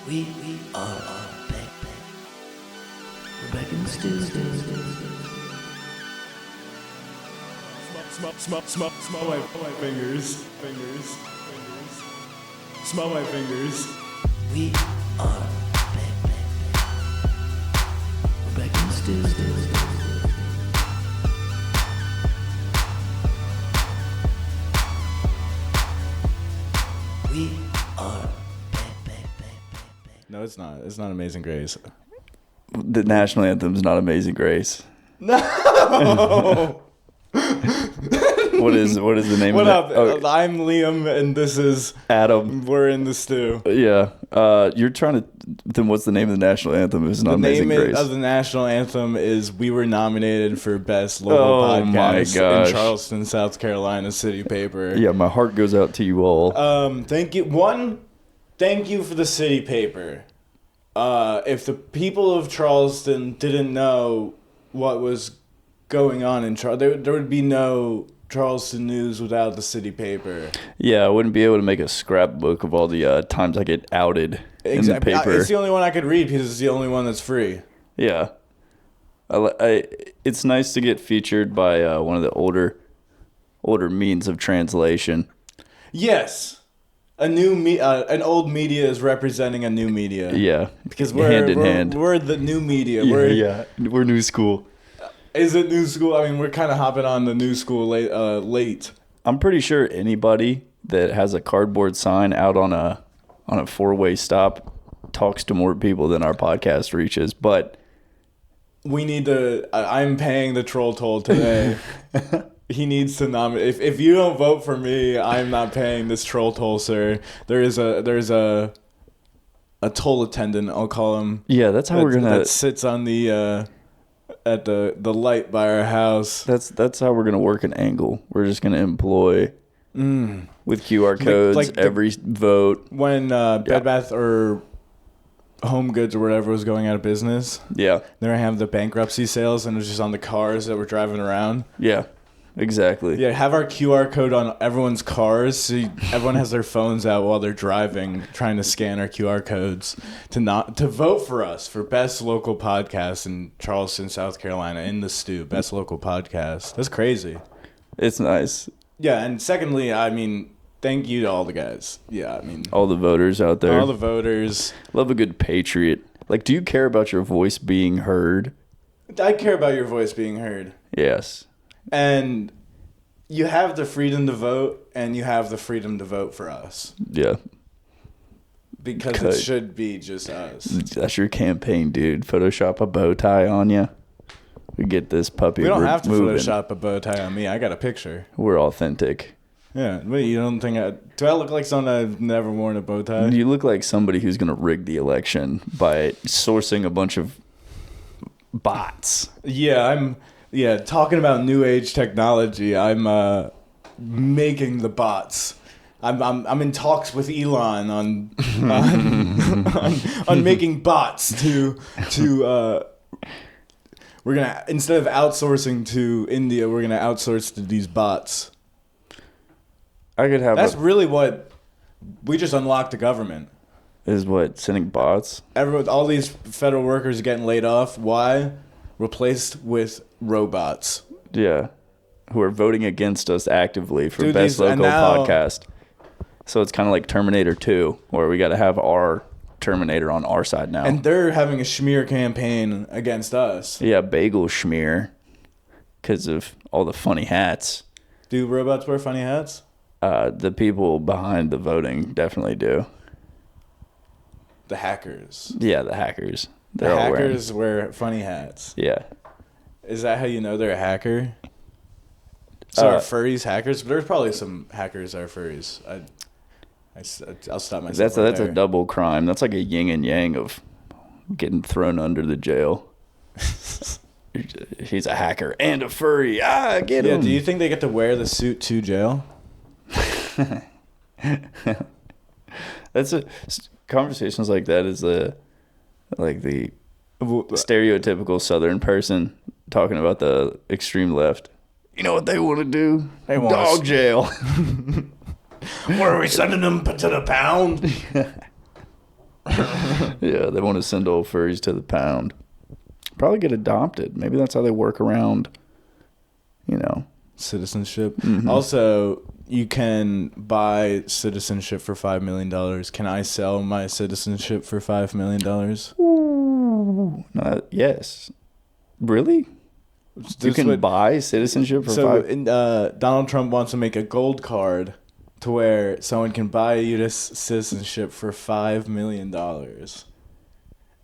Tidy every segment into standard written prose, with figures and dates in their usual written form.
We are back. We're back in the stew. Smell my fingers. Smell my fingers. We are back. We're back in the stew. We are back. No, it's not. It's not Amazing Grace. The national anthem is not Amazing Grace. No. What is the name What of up? it? Oh, I'm Liam, and this is Adam. We're in the Stew. Yeah. You're trying to. Then what's the name of the national anthem? It's not The Amazing name Grace. of the national anthem is "We Were Nominated for Best Local Oh my Podcast" gosh. in Charleston, South Carolina City paper. Yeah, my heart goes out to you all. Thank you. Thank you for the city paper. If the people of Charleston didn't know what was going on in Charleston, there would be no Charleston news without the city paper. Yeah, I wouldn't be able to make a scrapbook of all the times I get outed in the paper. It's the only one I could read because it's the only one that's free. Yeah. It's nice to get featured by one of the older means of translation. Yes. An old media is representing a new media. Yeah. Because hand in hand. We're the new media. We're new school. Is it new school? I mean, we're kind of hopping on the new school late. I'm pretty sure anybody that has a cardboard sign out on a four-way stop talks to more people than our podcast reaches. But We need to. I'm paying the troll toll today. He needs to nominate. If you don't vote for me, I'm not paying this troll toll, sir. There's a toll attendant, I'll call him. yeah, that's how we're gonna. that sits on the at the light by our house. That's how we're gonna work an angle. We're just gonna employ with QR codes like every vote. When Bed Bath or Home Goods or whatever was going out of business, Yeah, they were having the bankruptcy sales, and it was just on the cars that were driving around. yeah, exactly. Yeah, have our QR code on everyone's cars, so everyone has their phones out while they're driving, trying to scan our QR codes to vote for us for best local podcast in Charleston, South Carolina, in the Stew, best local podcast. That's crazy. It's nice. Yeah, and secondly, I mean, thank you to all the guys. Yeah, I mean, All the voters out there. all the voters. Love a good patriot. Like, do you care about your voice being heard? I care about your voice being heard. Yes. And you have the freedom to vote, and you have the freedom to vote for us. Yeah. Because Okay. it should be just us. That's your campaign, dude. Photoshop a bow tie on you. We get this puppy. We don't have to moving. Photoshop a bow tie on me. I got a picture. We're authentic. Yeah. Wait, you don't think do I look like someone I've never worn a bow tie? You look like somebody who's going to rig the election by sourcing a bunch of bots. Yeah, talking about new age technology, I'm making the bots. I'm in talks with Elon on making bots to we're gonna, instead of outsourcing to India, we're gonna outsource to these bots. I could have That's really what we just unlocked the government. is what, sending bots? All these federal workers are getting laid off. Why? Replaced with robots. Yeah. Who are voting against us actively for Dude, best and local now- podcast. So it's kind of like Terminator 2, where we got to have our Terminator on our side now. And they're having a smear campaign against us. Yeah, bagel schmear because of all the funny hats. Do robots wear funny hats? The people behind the voting definitely do. The hackers. Yeah, the hackers. The They're all wearing. hackers wear funny hats. Yeah. Is that how you know they're a hacker? So are furries hackers? But there's probably some hackers that are furries. I'll stop myself. That's right a there. double crime. That's like a yin and yang of getting thrown under the jail. He's a hacker and a furry. Ah, get Yeah, him. do you think they get to wear the suit to jail? Conversations like that is the stereotypical Southern person talking about the extreme left. You know what they want to do? They want dog jail. Where are we sending them to the pound? Yeah, they want to send old furries to the pound. Probably get adopted. Maybe that's how they work around, Citizenship. Mhm. Also, you can buy citizenship for $5 million. Can I sell my citizenship for $5 million? Ooh, yes. Really? You can buy citizenship for Donald Trump wants to make a gold card to where someone can buy U.S. citizenship for $5 million.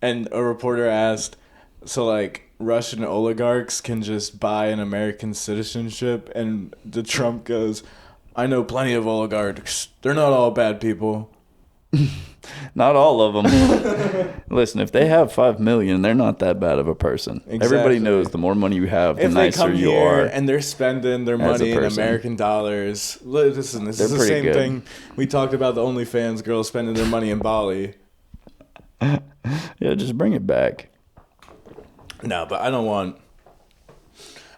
And a reporter asked, so like Russian oligarchs can just buy an American citizenship? And the Trump goes, I know plenty of oligarchs. They're not all bad people. Not all of them. Listen, if they have 5 million, they're not that bad of a person. Exactly. Everybody knows the more money you have, the If they nicer come you here are. and they're spending their as a money in person. American dollars, listen, this They're is the pretty same good. thing we talked about the OnlyFans girls spending their money in Bali. Yeah, just bring it back. No, but I don't want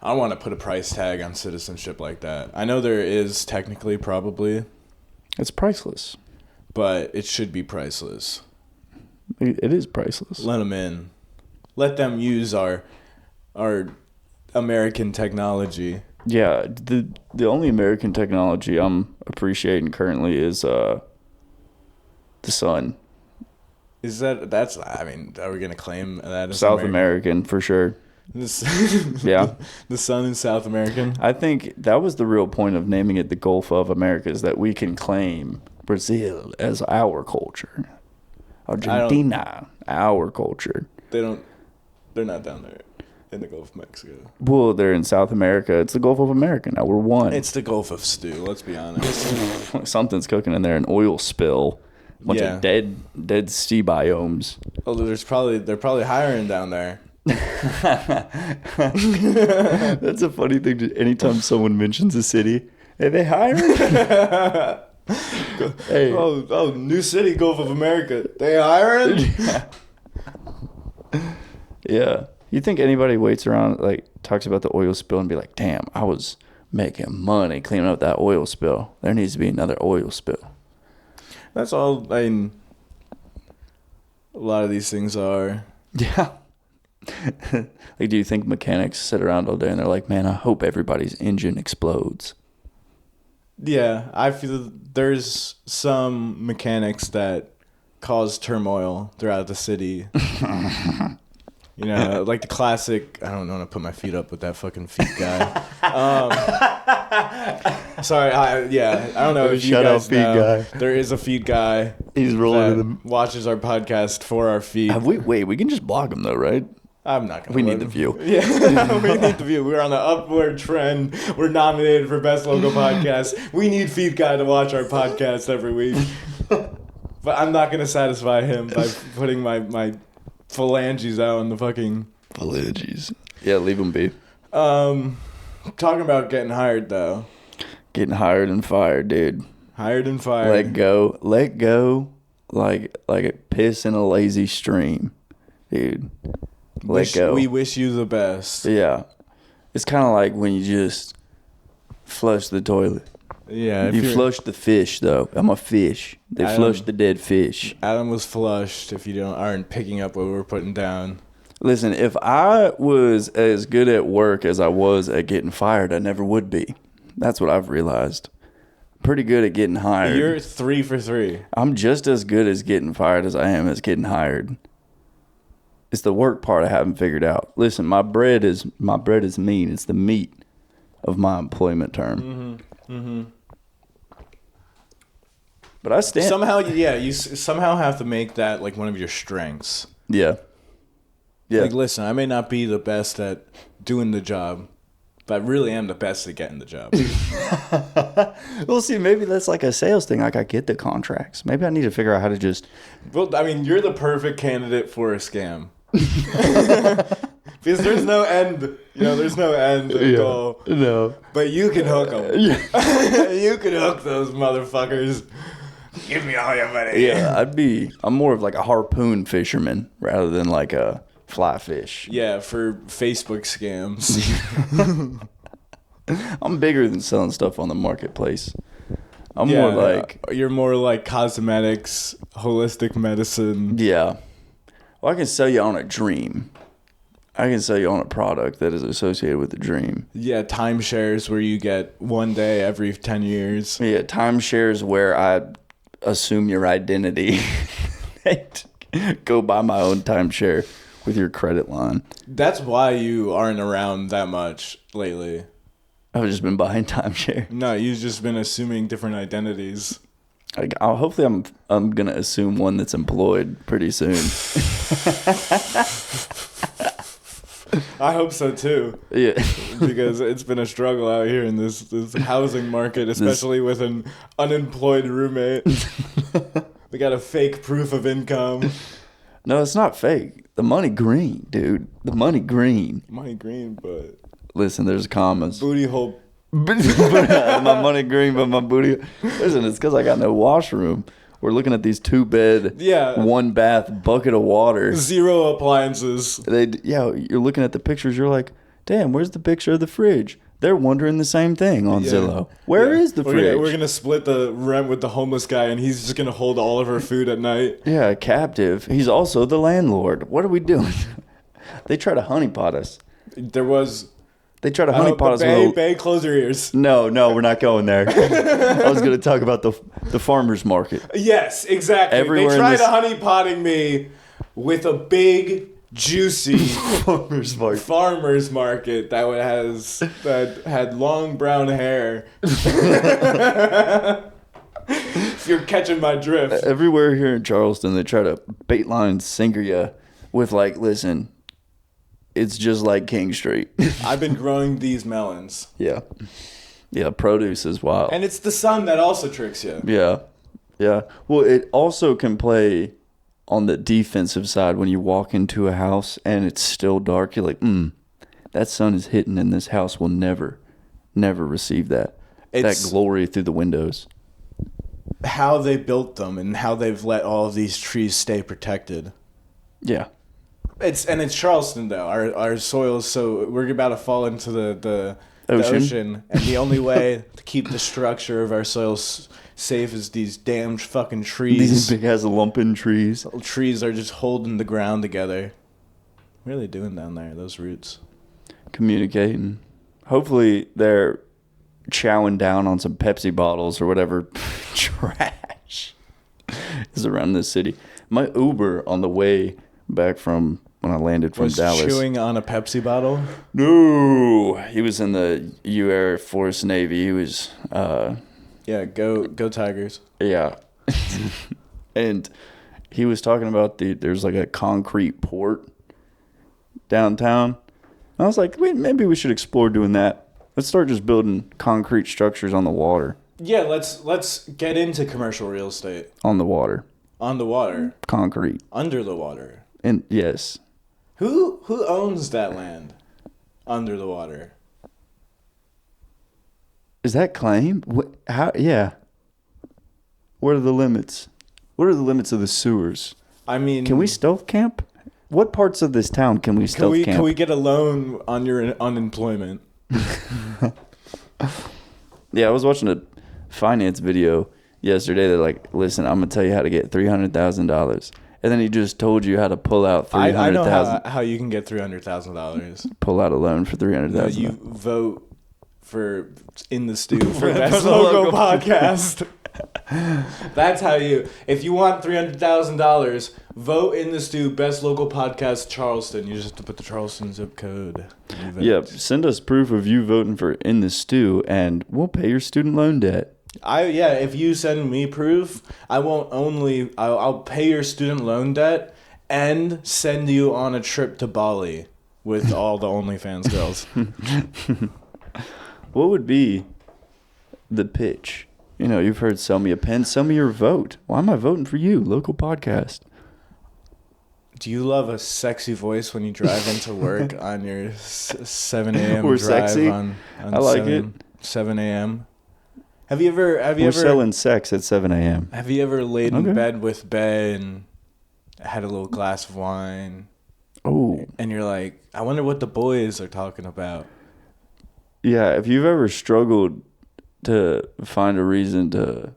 to put a price tag on citizenship like that. I know there is technically probably, It's priceless. but it should be priceless. It is priceless. Let them in. Let them use our American technology. Yeah, the only American technology I'm appreciating currently is the sun. Is that's I mean, are we gonna claim that as South American for sure. Yeah. The sun is South American. I think that was the real point of naming it the Gulf of America, is that we can claim Brazil as our culture. Argentina, our culture. They're not down there in the Gulf of Mexico. Well, they're in South America. It's the Gulf of America now. We're one. It's the Gulf of Stew, let's be honest. Something's cooking in there, an oil spill. A bunch Yeah. of dead sea biomes. Oh, they're probably hiring down there. That's a funny thing. Anytime someone mentions a city, hey, they hiring? Hey. Oh, new city, Gulf of America. They hiring? Yeah. You think anybody waits around, like, talks about the oil spill and be like, damn, I was making money cleaning up that oil spill. There needs to be another oil spill. That's all. I mean, a lot of these things are. Yeah. Like, do you think mechanics sit around all day and they're like, man, I hope everybody's engine explodes? Yeah, I feel there's some mechanics that cause turmoil throughout the city. Like the classic. I don't want to put my feet up with that fucking feet guy. Sorry, I don't know if you Shout out guys feet know. guy. There is a feet guy. He's that watches our podcast for our feet. We can just block him though, right? I'm not gonna. We let need the him- view. Yeah, we need the view. We're on the upward trend. We're nominated for best local podcast. We need Feed Guy to watch our podcast every week. But I'm not gonna satisfy him by putting my phalanges out on the fucking Phalanges. Yeah, leave him be. Talking about getting hired though. Getting hired and fired, dude. Hired and fired. Let go, like a piss in a lazy stream, dude. Let go. We wish you the best. Yeah, it's kind of like when you just flush the toilet. Yeah. You flush the fish, though. I'm a fish. They flush the dead fish. Adam was flushed. If you aren't picking up what we're putting down. Listen, if I was as good at work as I was at getting fired, I never would be. That's what I've realized. Pretty good at getting hired. You're 3 for 3. I'm just as good as getting fired as I am as getting hired. It's the work part I haven't figured out. Listen, my bread is meat. It's the meat of my employment term. But I stand Somehow, you somehow have to make that like one of your strengths. Yeah. Like, listen, I may not be the best at doing the job, but I really am the best at getting the job. Well, see, maybe that's like a sales thing. Like, I get the contracts. Maybe I need to figure out how to just... Well, I mean, you're the perfect candidate for a scam. Because there's no end. There's no end goal. No. But you can hook them. Yeah. You can hook those motherfuckers. Give me all your money. Yeah, I'm more of like a harpoon fisherman rather than like a fly fish. Yeah, for Facebook scams. I'm bigger than selling stuff on the marketplace. I'm more like... You're more like cosmetics, holistic medicine. Yeah. Well, I can sell you on a dream. I can sell you on a product that is associated with a dream. Yeah, timeshares where you get one day every 10 years. Yeah, timeshares where I assume your identity. Go buy my own timeshare with your credit line. That's why you aren't around that much lately. I've just been buying timeshare. No, you've just been assuming different identities. Hopefully I'm gonna assume one that's employed pretty soon. I hope so too. Yeah, because it's been a struggle out here in this housing market, especially with an unemployed roommate. We got a fake proof of income. No, it's not fake. The money green, dude. The money green. Money green, but listen, there's commas. booty hole. My money green, but my booty. Listen, it's because I got no washroom. We're looking at these 2-bed, 1-bath bucket of water. 0 appliances. You're looking at the pictures. You're like, damn, where's the picture of the fridge? They're wondering the same thing on Zillow. Where is the fridge? We're gonna split the rent with the homeless guy, and he's just gonna hold all of our food at night. Yeah, captive. He's also the landlord. What are we doing? They try to honeypot us. They try to honeypot us. Bay, close your ears. No, we're not going there. I was going to talk about the farmer's market. Yes, exactly. Everywhere they tried to honeypotting me with a big, juicy farmer's market that had long brown hair. If you're catching my drift. Everywhere here in Charleston, they try to bait line sinker you with like, listen, it's just like King Street. I've been growing these melons. Yeah, produce is wild. And it's the sun that also tricks you. Yeah. Well, it also can play on the defensive side when you walk into a house and it's still dark. You're like, that sun is hitting and this house will never receive that glory through the windows. How they built them and how they've let all of these trees stay protected. Yeah. It's Charleston though. Our soil is so we're about to fall into the ocean, and the only way to keep the structure of our soil safe is these damned fucking trees. These big ass lumping trees. Trees are just holding the ground together. What are they doing down there? Those roots. Communicating. Hopefully they're chowing down on some Pepsi bottles or whatever trash is around this city. My Uber on the way back from when I landed from Dallas. Chewing on a Pepsi bottle? No. He was in the Air Force Navy. He was... yeah, go Tigers. Yeah. And he was talking about there's like a concrete port downtown. I was like, wait, maybe we should explore doing that. Let's start just building concrete structures on the water. Yeah, let's get into commercial real estate. On the water. On the water. Concrete. Under the water. And yes. Who owns that land under the water? Is that claim? How? Yeah. What are the limits? What are the limits of the sewers? I mean, can we stealth camp? What parts of this town can we stealth camp? Can we get a loan on your unemployment? Yeah, I was watching a finance video yesterday. They're like, listen, I'm gonna tell you how to get $300,000. And then he just told you how to pull out $300,000. I know how you can get $300,000. Pull out a loan for $300,000. No, you vote for In the Stew for Best Logo Podcast. That's how you. If you want $300,000, vote In the Stew Best Local Podcast Charleston. You just have to put the Charleston zip code. Yeah, send us proof of you voting for In the Stew, and we'll pay your student loan debt. If you send me proof, I'll pay your student loan debt and send you on a trip to Bali with all the OnlyFans girls. What would be the pitch? You know, you've heard sell me a pen, sell me your vote. Why am I voting for you? Local podcast. Do you love a sexy voice when you drive into work on your 7 a.m. We're drive sexy. on I like it. 7 a.m. Have you ever selling sex at 7 a.m. Have you ever laid in bed with Bae and had a little glass of wine? Oh. And you're like, I wonder what the boys are talking about. Yeah, if you've ever struggled to find a reason to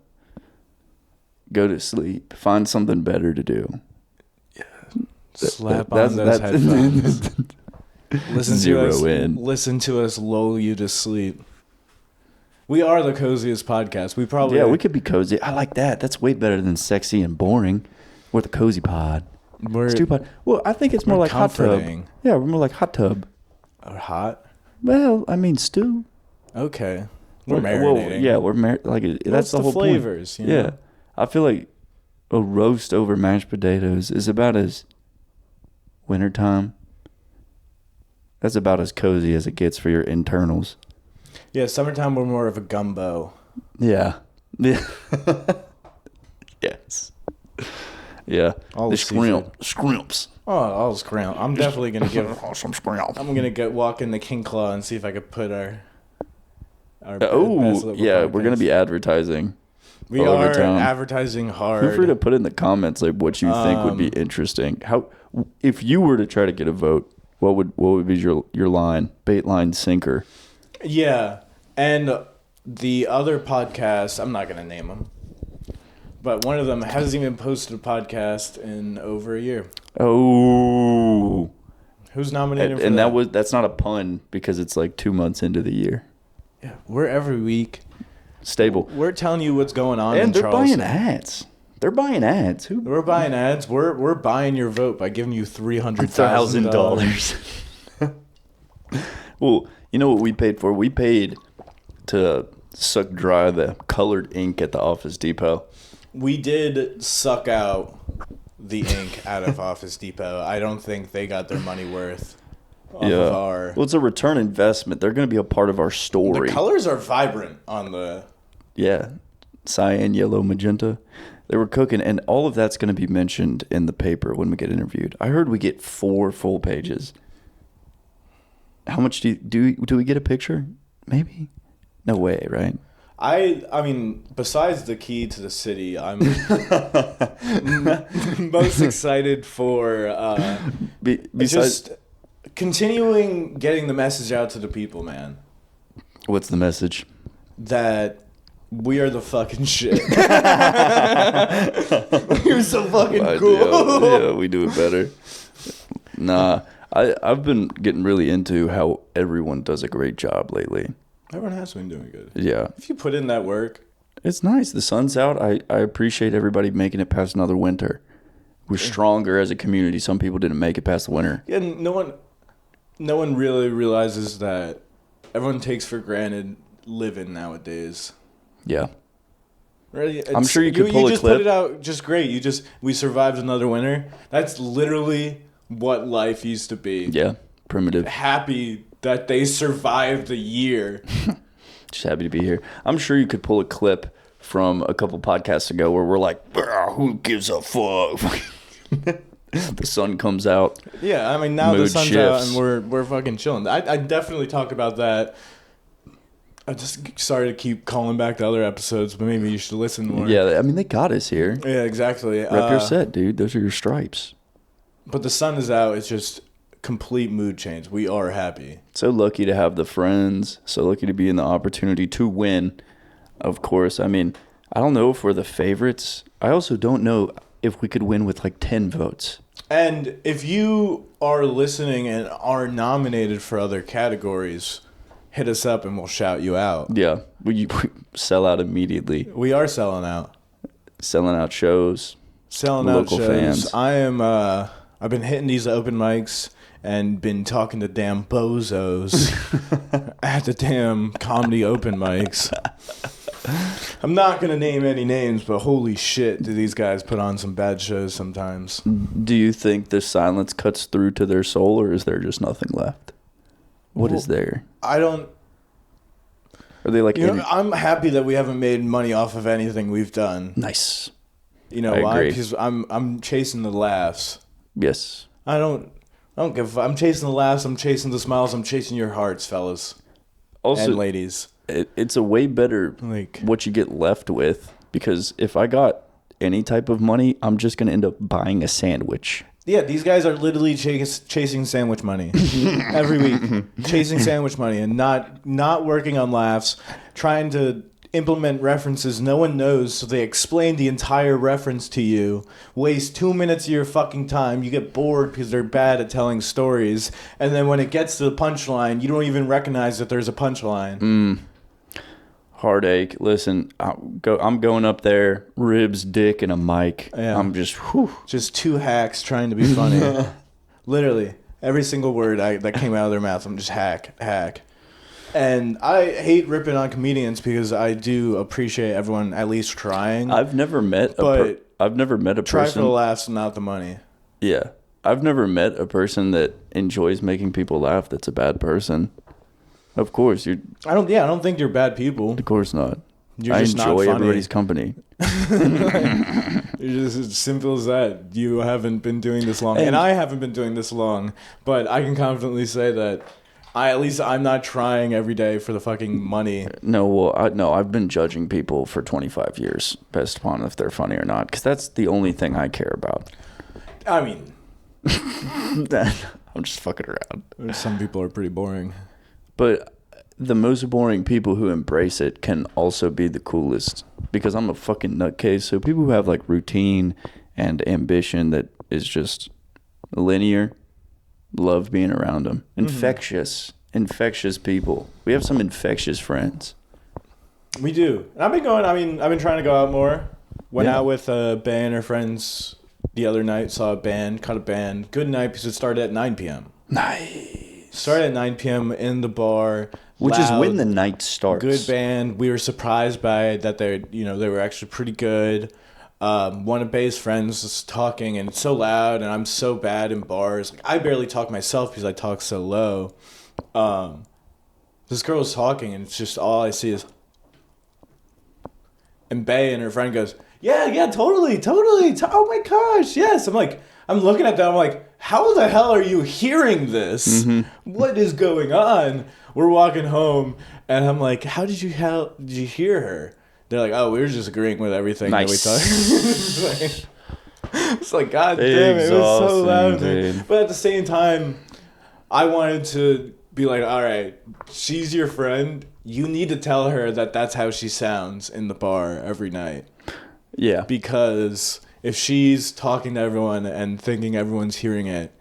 go to sleep. Find something better to do. Slap on those headphones. Listen to us lull you to sleep. We are the coziest podcast. We could be cozy. I like that. That's way better than sexy and boring. We're the cozy pod. We're Pod. Well, I think it's more like comforting. hot tub. Yeah, we're more like hot tub. Or hot? Well, I mean stew. Okay. We're Well, marinating. yeah, we're that's the whole flavors, point. You know? Yeah. I feel like a roast over mashed potatoes is about as wintertime. That's about as cozy as it gets for your internals. Yeah, summertime we're more of a gumbo. Yeah. Yeah. Yes. Yeah. All the the seafood. scrimps. Oh, I'll scramble. I'm definitely gonna give. Some scrimps. I'm gonna walk into King Claw and see if I could put our best local yeah, podcast. we're gonna be advertising. We all over are town. advertising hard. Feel free to put in the comments like what you think would be interesting. How, if you were to try to get a vote, what would be your line? Bait, line, sinker. Yeah, and the other podcast, I'm not gonna name them, but one of them hasn't even posted a podcast in over a year. Oh, Who's nominated? and for that? that's not a pun because it's like 2 months into the year. Yeah, we're every week. Stable. We're telling you what's going on. And in they're Charleston. buying ads. They're buying ads. We're buying ads. We're buying your vote by giving you $300,000. Well, you know what we paid for? We paid to suck dry the colored ink at the Office Depot. We did suck out the ink out of Office Depot. I don't think they got their money worth. Well, it's a return investment. They're going to be a part of our story. The colors are vibrant on the. Yeah, cyan, yellow, magenta. They were cooking, and all of that's going to be mentioned in the paper when we get interviewed. I heard we get 4 full pages. How much do we get a picture? Maybe. No way, right? I mean, besides the key to the city, I'm most excited for just continuing getting the message out to the people, man. What's the message? That we are the fucking shit. You're so fucking cool. Yeah, we do it better. Nah, I've been getting really into how everyone does a great job lately. Everyone has been doing good. Yeah. If you put in that work. It's nice. The sun's out. I appreciate everybody making it past another winter. We're stronger as a community. Some people didn't make it past the winter. Yeah, no one really realizes that everyone takes for granted living nowadays. Yeah. Really, I'm sure you could pull a just clip. Put it out just great. We survived another winter. That's literally what life used to be. Yeah, primitive. Happy that they survived the year. Just happy to be here. I'm sure you could pull a clip from a couple podcasts ago where we're like, who gives a fuck? The sun comes out. Yeah, I mean, now the Mood sun's shifts. out and we're fucking chilling. I definitely talk about that. I'm just sorry to keep calling back to other episodes, but maybe you should listen more. Yeah, I mean, they got us here. Yeah, exactly. Rep your set, dude. Those are your stripes. But the sun is out. It's just complete mood change. We are happy. So lucky to have the friends. So lucky to be in the opportunity to win. Of course. I mean, I don't know if we're the favorites. I also don't know if we could win with like 10 votes. And if you are listening and are nominated for other categories, hit us up and we'll shout you out. Yeah. We sell out immediately. We are selling out. Selling out shows. Selling out Local shows. fans. I've been hitting these open mics and been talking to damn bozos at the damn comedy open mics. I'm not going to name any names, but holy shit, do these guys put on some bad shows sometimes. Do you think the silence cuts through to their soul, or is there just nothing left? What is there? I don't... Are they like... I'm happy that we haven't made money off of anything we've done. Nice. You know I why? agree. Because I'm chasing the laughs. Yes. I don't give. I'm chasing the laughs. I'm chasing the smiles. I'm chasing your hearts, fellas Also, and ladies. it's a way better Like what you get left with, because if I got any type of money, I'm just going to end up buying a sandwich. yeah, these guys are literally chasing sandwich money every week, chasing sandwich money and not working on laughs, trying to implement references no one knows, so they explain the entire reference to you, waste 2 minutes of your fucking time, you get bored because they're bad at telling stories, and then when it gets to the punchline, you don't even recognize that there's a punchline. Heartache. Listen, I'm going up there, ribs, dick, and a mic. Yeah. I'm just, whew. Just two hacks trying to be funny. Literally, every single word that came out of their mouth, I'm just hack. And I hate ripping on comedians because I do appreciate everyone at least trying. I've never met a Try for person. the laughs, not the money. Yeah. I've never met a person that enjoys making people laugh that's a bad person. Of course, I don't think you're bad people. of course not. You're I just not enjoy funny. everybody's company. You're just as simple as that. You haven't been doing this long, and I haven't been doing this long. But I can confidently say that I'm not trying every day for the fucking money. No, I've been judging people for 25 years based upon if they're funny or not, because that's the only thing I care about. I mean, I'm just fucking around. some people are pretty boring. But the most boring people who embrace it can also be the coolest, because I'm a fucking nutcase. So people who have like routine and ambition that is just linear, love being around them. Infectious people. We have some infectious friends. We do. And I've been trying to go out more. Went Yeah. out with a band or friends the other night, caught a band. Good night because it started at 9 p.m. Nice. Started at 9 p.m. in the bar. Which is loud, when the night starts. Good band. We were surprised by it that they were actually pretty good. One of Bay's friends was talking, and it's so loud, and I'm so bad in bars. Like, I barely talk myself because I talk so low. This girl was talking, and it's just all I see is. And Bay and her friend goes, yeah, totally. Oh my gosh, yes. I'm looking at them. I'm like, how the hell are you hearing this? What is going on? We're walking home, and I'm like, how did you hear her? They're like, oh, we were just agreeing with everything that we talked. It's like, God damn it, it was so loud. Dude. But at the same time, I wanted to be like, all right, she's your friend. You need to tell her that that's how she sounds in the bar every night. Yeah. Because if she's talking to everyone and thinking everyone's hearing it,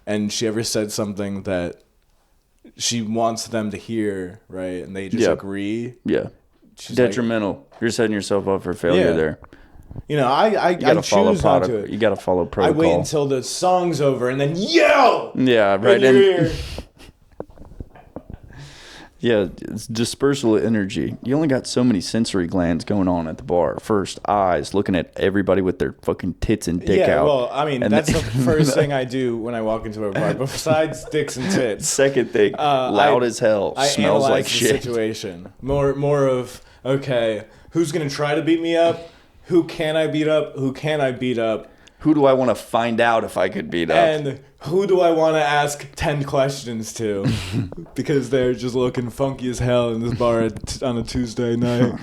and she ever said something that she wants them to hear, right, and they just agree. Yeah. She's detrimental. You're setting yourself up for failure there. You know, I choose not to. You got to follow protocol. I wait until the song's over and then yell. Yeah, right. In your ear. Yeah, it's dispersal of energy. You only got so many sensory glands going on at the bar. First, eyes, looking at everybody with their fucking tits and dick out. Yeah, well, I mean, that's the first thing I do when I walk into a bar, besides dicks and tits. Second thing, loud as hell, smells like shit. The situation. More of, okay, who's going to try to beat me up? Who can I beat up? Who can I beat up? Who do I want to find out if I could beat up? And who do I want to ask 10 questions to? Because they're just looking funky as hell in this bar on a Tuesday night.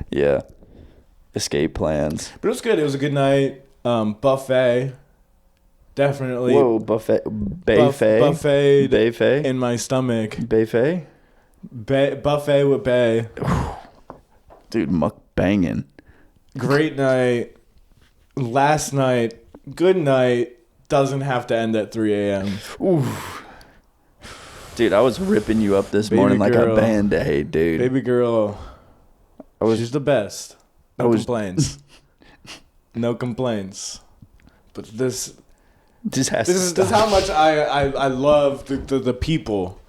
Yeah. Escape plans. But it was good. It was a good night. Buffet. Definitely. Whoa, buffet. Buffet. Buffet. Buffet. In my stomach. Buffet. Buffet with Bay. Dude, muck banging. Great night. Last night. Good night. Doesn't have to end at 3 a.m. Ooh. Dude, I was ripping you up this morning like a Band-Aid, dude. Baby girl. She's the best. No complaints. No complaints. But this is how much I love the people.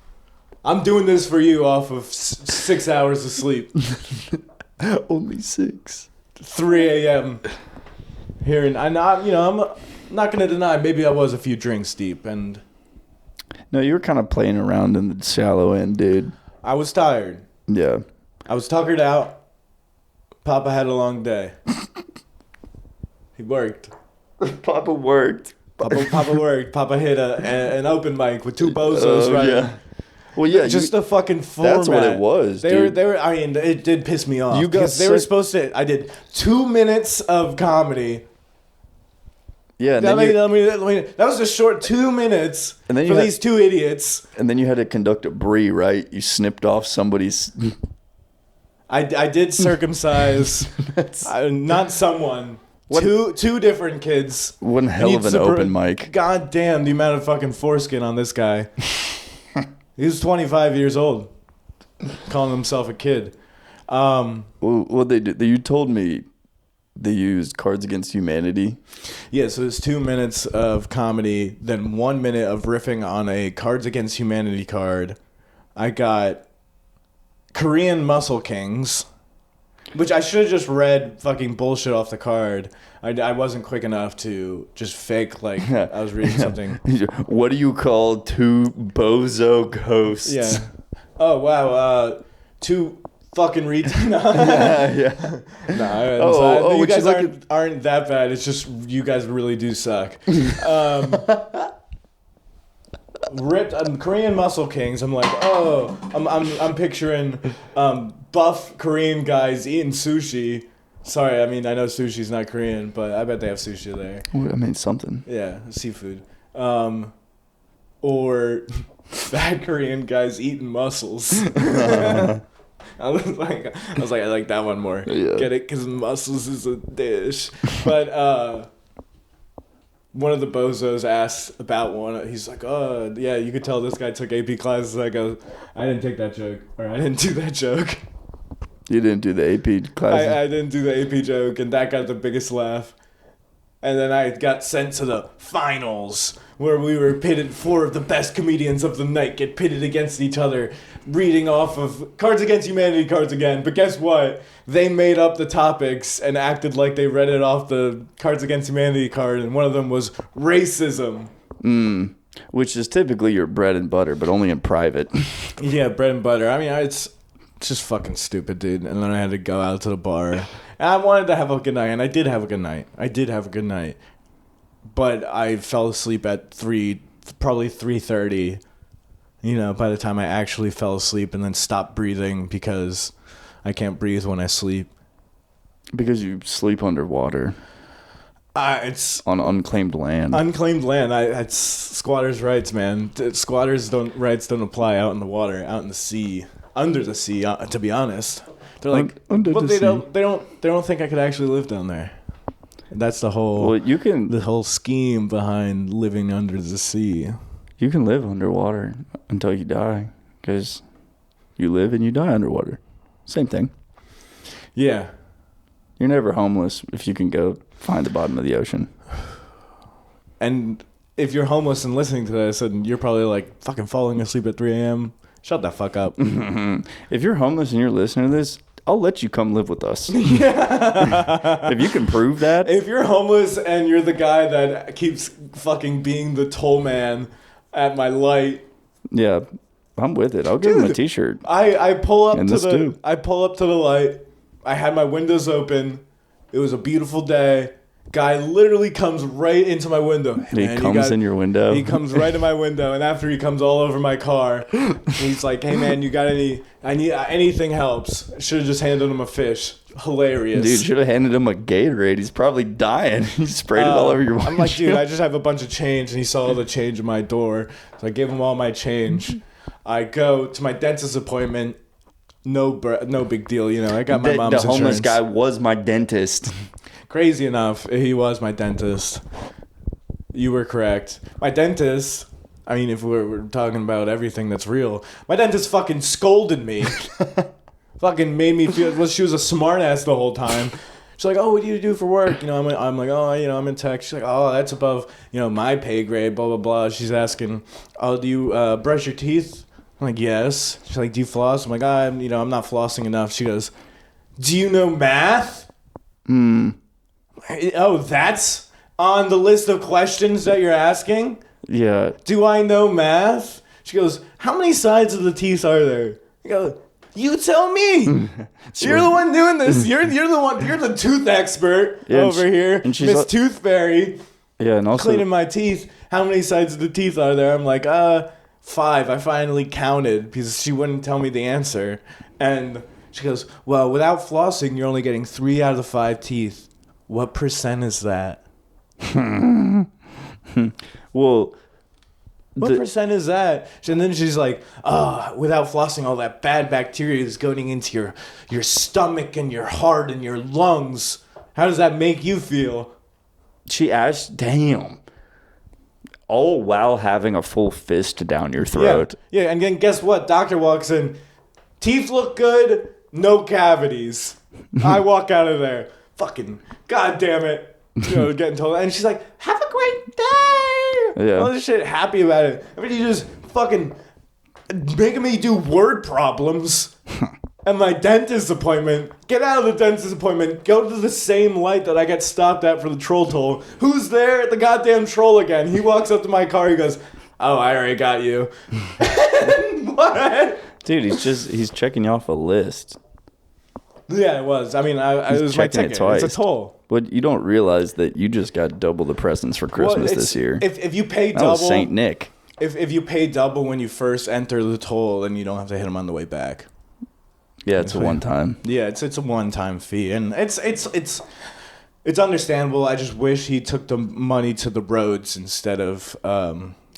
I'm doing this for you off of 6 hours of sleep. Only 6. 3 a.m. here, and I'm not going to deny maybe I was a few drinks deep, and no, you were kind of playing around in the shallow end, dude. I was tired. Yeah. I was tuckered out. Papa had a long day. He worked. Papa worked. Papa worked. Papa hit an open mic with 2 bozos, right? Yeah. Well, yeah, just a fucking format. That's what it was. They were. I mean, it did piss me off. They were supposed to. I did 2 minutes of comedy. Yeah, and that was a short 2 minutes for these 2 idiots. And then you had to conduct a brie, right? You snipped off somebody's. I did circumcise not someone. Two different kids. One hell of an open mic. God damn the amount of fucking foreskin on this guy. He was 25 years old, calling himself a kid. What they did? You told me they used Cards Against Humanity. Yeah, so it's 2 minutes of comedy, then 1 minute of riffing on a Cards Against Humanity card. I got Korean Muscle Kings, which I should have just read fucking bullshit off the card. I wasn't quick enough to just fake like I was reading something. What do you call two bozo ghosts? Yeah. Oh, wow. Two fucking retards. Yeah. No, you guys aren't that bad. It's just you guys really do suck. Korean Muscle Kings. I'm like, I'm picturing buff Korean guys eating sushi. Sorry, I mean I know sushi's not Korean, but I bet they have sushi there. I mean something. Yeah, seafood. Or fat Korean guys eating mussels. I was like, I like that one more. Yeah. Get it? Because mussels is a dish. But one of the bozos asked about one. He's like, oh, yeah, you could tell this guy took AP classes. I go, I didn't take that joke. Or I didn't do that joke. You didn't do the AP classes? I didn't do the AP joke, and that got the biggest laugh. And then I got sent to the finals, where we were pitted. 4 of the best comedians of the night get pitted against each other, reading off of Cards Against Humanity cards again. But guess what? They made up the topics and acted like they read it off the Cards Against Humanity card, and one of them was racism. Which is typically your bread and butter, but only in private. Yeah, bread and butter. I mean, it's just fucking stupid, dude. And then I had to go out to the bar. And I wanted to have a good night, and I did have a good night. But I fell asleep at probably 3:30. You know, by the time I actually fell asleep and then stopped breathing because I can't breathe when I sleep. Because you sleep underwater. It's on unclaimed land. Unclaimed land. It's squatters' rights, man. Squatters' rights don't apply out in the water, out in the sea, under the sea. To be honest, they're like, they don't think I could actually live down there. That's the whole. Well, the whole scheme behind living under the sea. You can live underwater until you die, because you live and you die underwater. Same thing. Yeah. You're never homeless if you can go find the bottom of the ocean. And if you're homeless and listening to this, and you're probably like fucking falling asleep at 3 a.m., shut the fuck up. If you're homeless and you're listening to this, I'll let you come live with us. Yeah. If you can prove that. If you're homeless and you're the guy that keeps fucking being the toll man at my light. Yeah, I'm with it. I'll give him a t-shirt. I pull up to the light. I had my windows open. It was a beautiful day. Guy literally comes right into my window. He comes in your window? He comes right in my window, and after he comes all over my car, he's like, hey man, you got anything helps. Should have just handed him a fish. Hilarious. Dude, should have handed him a Gatorade. He's probably dying. He sprayed it all over your window. I'm like, dude, I just have a bunch of change, and he saw all the change in my door. So I gave him all my change. I go to my dentist appointment. No big deal, you know. I got my mom's insurance. The homeless guy was my dentist. Crazy enough, he was my dentist. You were correct. My dentist, I mean, if we're talking about everything that's real, my dentist fucking scolded me. Fucking made me feel, well, she was a smart ass the whole time. She's like, oh, what do you do for work? You know, I'm like, oh, you know, I'm in tech. She's like, oh, that's above, you know, my pay grade, blah, blah, blah. She's asking, oh, do you brush your teeth? I'm like, yes. She's like, do you floss? I'm like, I'm not flossing enough. She goes, do you know math? Oh, that's on the list of questions that you're asking? Yeah. Do I know math? She goes, how many sides of the teeth are there? I go, you tell me. You're the one doing this. You're the one. You're the tooth expert over here. And she's Miss Tooth Fairy. Yeah, and also cleaning my teeth. How many sides of the teeth are there? I'm like, 5. I finally counted because she wouldn't tell me the answer. And she goes, well, without flossing, you're only getting 3 out of the 5 teeth. What % is that? Well, What percent is that? And then she's like, without flossing, all that bad bacteria is going into your stomach and your heart and your lungs. How does that make you feel? She asked, damn. All while having a full fist down your throat. Yeah, and then guess what? Doctor walks in. Teeth look good, no cavities. I walk out of there. Fucking goddamn it. Getting told. And she's like, have a great day. Yeah. All this shit, happy about it. I mean, you just fucking making me do word problems. And my dentist appointment. Get out of the dentist appointment. Go to the same light that I got stopped at for the troll toll. Who's there? The goddamn troll again. He walks up to my car. He goes, oh, I already got you. What? Dude, he's checking you off a list. Yeah, it was. I mean, it was my ticket. Twice. It's a toll. But you don't realize that you just got double the presents for Christmas this year. If you pay that double, was Saint Nick. If you pay double when you first enter the toll, then you don't have to hit them on the way back. Yeah, it's a one time. Yeah, it's a one-time fee, and it's understandable. I just wish he took the money to the roads instead of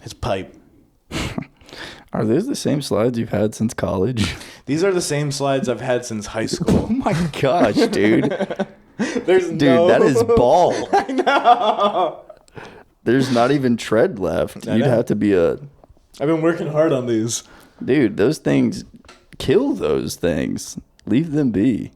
his pipe. Are those the same slides you've had since college? These are the same slides I've had since high school. Oh my gosh, dude. That is ball. I know. There's not even tread left. You'd have to be I've been working hard on these. Dude, those things... Kill those things. Leave them be.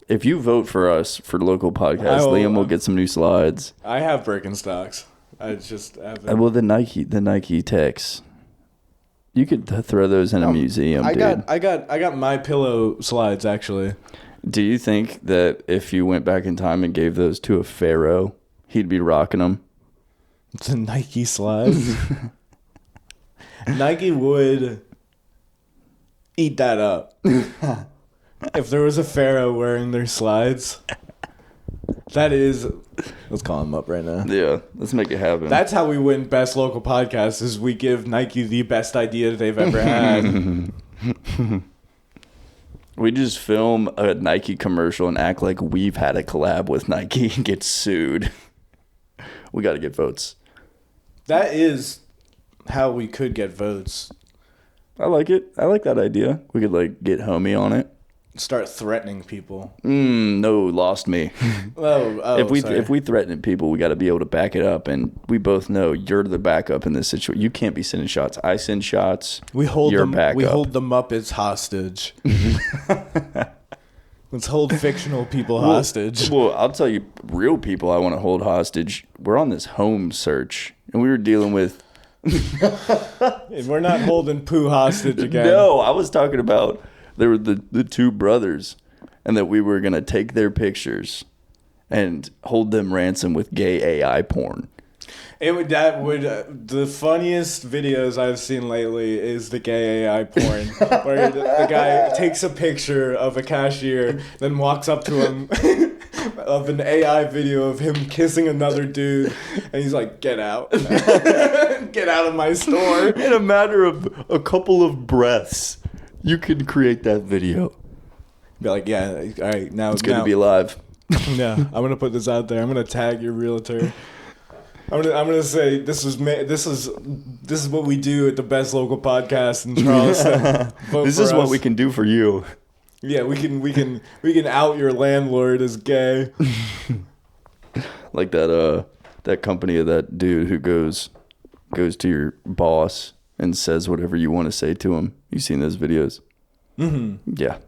If you vote for us for local podcasts, Liam will get some new slides. I have Birkenstocks. I just haven't. Well, the Nike Techs. You could throw those in a museum, dude. I got my pillow slides actually. Do you think that if you went back in time and gave those to a pharaoh, he'd be rocking them? It's a Nike slides. Nike would eat that up. If there was a pharaoh wearing their slides, that is... Let's call him up right now. Yeah, let's make it happen. That's how we win Best Local Podcast, is we give Nike the best idea they've ever had. We just film a Nike commercial and act like we've had a collab with Nike and get sued. We got to get votes. That is how we could get votes. I like it. I like that idea. We could get homie on it. Start threatening people. No, lost me. Sorry. If we threaten people, we got to be able to back it up, and we both know you're the backup in this situation. You can't be sending shots. I send shots. We hold your them. backup. We hold the Muppets hostage. Let's hold fictional people hostage. Well, I'll tell you, real people I want to hold hostage. We're on this home search, and we were dealing with. We're not holding Pooh hostage again. No, I was talking about there were the two brothers, and that we were going to take their pictures and hold them ransom with gay AI porn. The funniest videos I've seen lately is the gay AI porn, where the guy takes a picture of a cashier, then walks up to him of an AI video of him kissing another dude, and he's like, "Get out, get out of my store!" In a matter of a couple of breaths, you can create that video. Be like, "Yeah, all right, now it's going to be live." Yeah, I'm gonna put this out there. I'm gonna tag your realtor. I'm gonna say this is what we do at the Best Local Podcast in Charleston. This is what we can do for you. Yeah, we can out your landlord as gay. Like that company of that dude who goes to your boss and says whatever you want to say to him. You seen those videos? Mm-hmm. Yeah,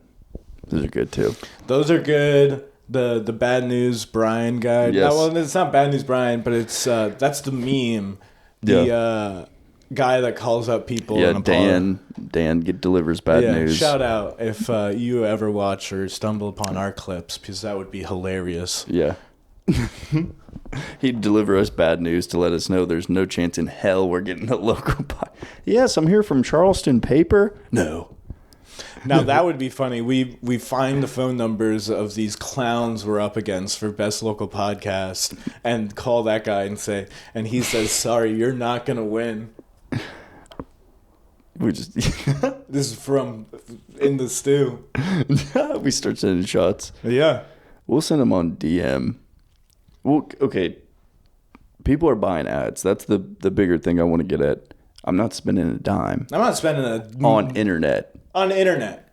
those are good too. Those are good. The Bad News Brian guy. Yes. No, well, it's not Bad News Brian, but it's that's the meme. The guy that calls up people. Yeah, in a Dan delivers bad news. Shout out if you ever watch or stumble upon our clips, because that would be hilarious. Yeah. He'd deliver us bad news to let us know there's no chance in hell we're getting a local Yes, I'm here from Charleston Paper. No. Now that would be funny. We find the phone numbers of these clowns we're up against for Best Local Podcast and call that guy and he says, "Sorry, you're not gonna win." We just This is from In the Stew. We start sending shots. Yeah. We'll send them on DM. Well, okay. People are buying ads. That's the bigger thing I want to get at. I'm not spending a dime. I'm not spending on internet. On internet.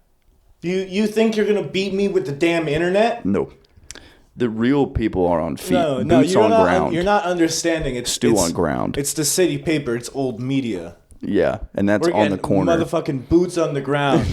You think you're gonna beat me with the damn internet? No. The real people are on feet. No, Boots you're on not. ground. You're not understanding. It's on ground. It's the city paper. It's old media. Yeah, and that's We're on the getting corner. motherfucking boots on the ground.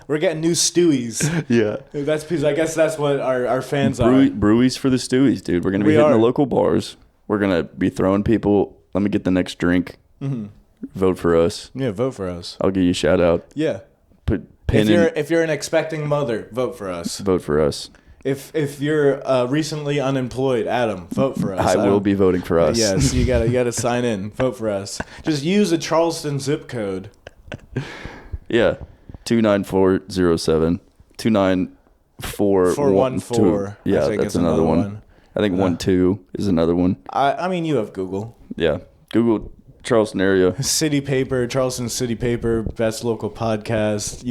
We're getting new Stewies. Yeah. That's because I guess that's what our fans are. Brewies for the Stewies, dude. We're gonna be hitting the local bars. We're gonna be throwing people. Let me get the next drink. Mm-hmm. Vote for us. Yeah, vote for us. I'll give you a shout out. Yeah. Put pin if you're an expecting mother, vote for us. Vote for us. If you're recently unemployed, Adam, vote for us. I will be voting for us. Yes, you gotta sign in. Vote for us. Just use a Charleston zip code. Yeah, 29407 29414. Yeah, that's another one. I think 12 is another one. I mean, you have Google. Yeah, Google Charleston area. City paper, Charleston City paper, best local podcast.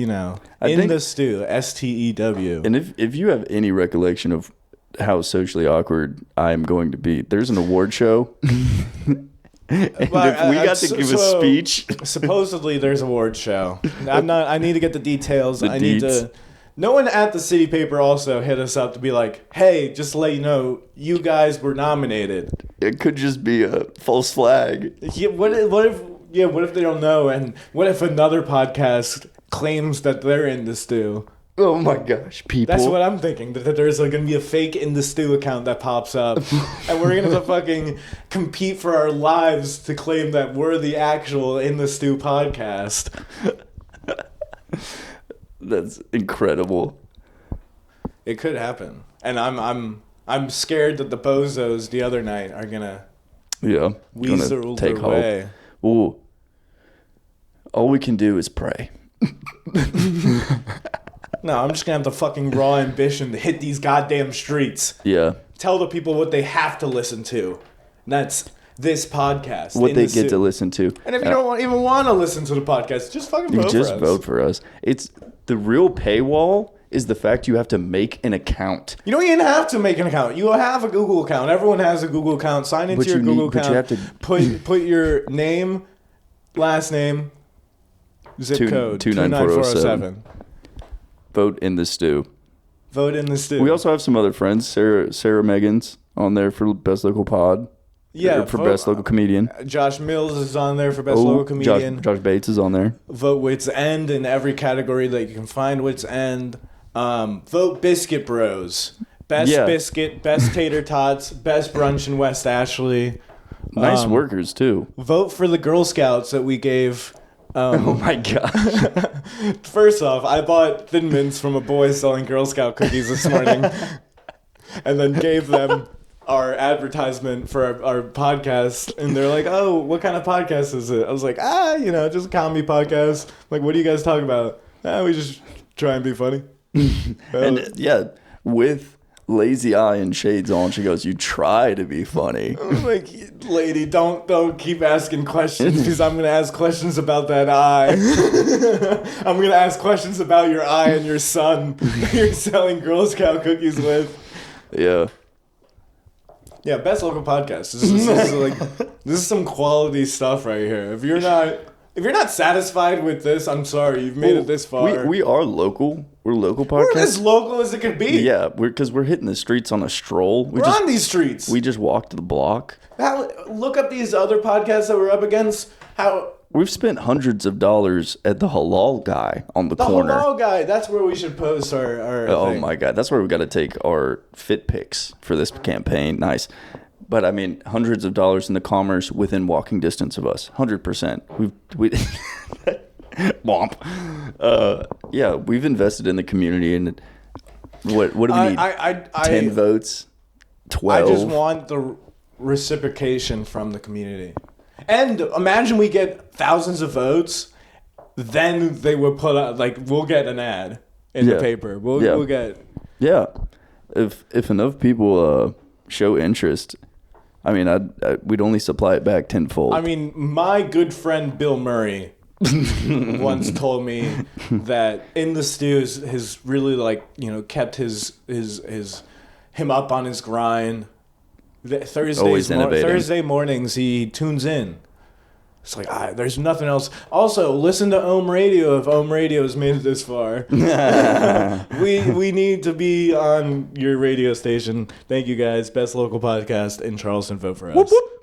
The stew, STEW. And if you have any recollection of how socially awkward I am going to be, there's an award show. And if we got to give a speech, supposedly there's an award show. I need to get the details. No one at the city paper also hit us up to be like, hey, just to let you know, you guys were nominated. It could just be a false flag. Yeah, what if they don't know? And what if another podcast claims that they're in the stew? Oh my gosh, people. That's what I'm thinking. That there's going to be a fake in the stew account that pops up. And we're going to fucking compete for our lives to claim that we're the actual in the stew podcast. That's incredible. It could happen. And I'm scared that the bozos the other night are going to weasel take their way. Ooh. All we can do is pray. No, I'm just going to have the fucking raw ambition to hit these goddamn streets. Yeah. Tell the people what they have to listen to. And that's this podcast. What they get to listen to. And if you don't even want to listen to the podcast, just fucking vote for us. Just vote for us. It's the real paywall is the fact you have to make an account. You don't even have to make an account. You have a Google account. Everyone has a Google account. Sign into your Google account. But you have to put your name, last name, zip code 29407. Vote in the stew. Vote in the stew. We also have some other friends. Sarah Megan's on there for best local pod. Yeah, for best local comedian. Josh Mills is on there for best local comedian. Josh Bates is on there. Vote Wits End in every category that you can find Wits End. Vote Biscuit Bros. Best biscuit, best tater tots, best brunch in West Ashley. Nice workers too. Vote for the Girl Scouts that we gave. Oh my gosh. First off, I bought Thin Mints from a boy selling Girl Scout cookies this morning, and then gave them our advertisement for our podcast, and they're like, "Oh, what kind of podcast is it?" I was like, just a comedy podcast. Like, what do you guys talk about? We just try and be funny. And with lazy eye and shades on, she goes, "You try to be funny." I'm like, lady, don't keep asking questions, because I'm gonna ask questions about that eye. I'm gonna ask questions about your eye and your son you're selling Girl Scout cookies with. Yeah. Yeah, best local podcast. This is some quality stuff right here. If you're not satisfied with this, I'm sorry. You've made it this far. We are local. We're local podcast. We're as local as it could be. Yeah, because we're hitting the streets on a stroll. We're on these streets. We just walked the block. Look up these other podcasts that we're up against. We've spent hundreds of dollars at the halal guy on the corner. The halal guy. That's where we should post our thing. My God. That's where we got to take our fit pics for this campaign. Nice. But I mean, hundreds of dollars in the commerce within walking distance of us. 100%. We Womp. We've invested in the community. And what do we need? 10 votes? 12? I just want the reciprocation from the community. And imagine we get thousands of votes, then they would put out, we'll get an ad in the paper. We'll get... Yeah. If enough people show interest, I mean, we'd only supply it back tenfold. I mean, my good friend Bill Murray once told me that in the stew has really kept him up on his grind. Always innovating. Thursday mornings he tunes in. It's like, there's nothing else. Also, listen to Ohm Radio if Ohm Radio has made it this far. we need to be on your radio station. Thank you guys. Best local podcast in Charleston. Vote for us. Whoop, whoop.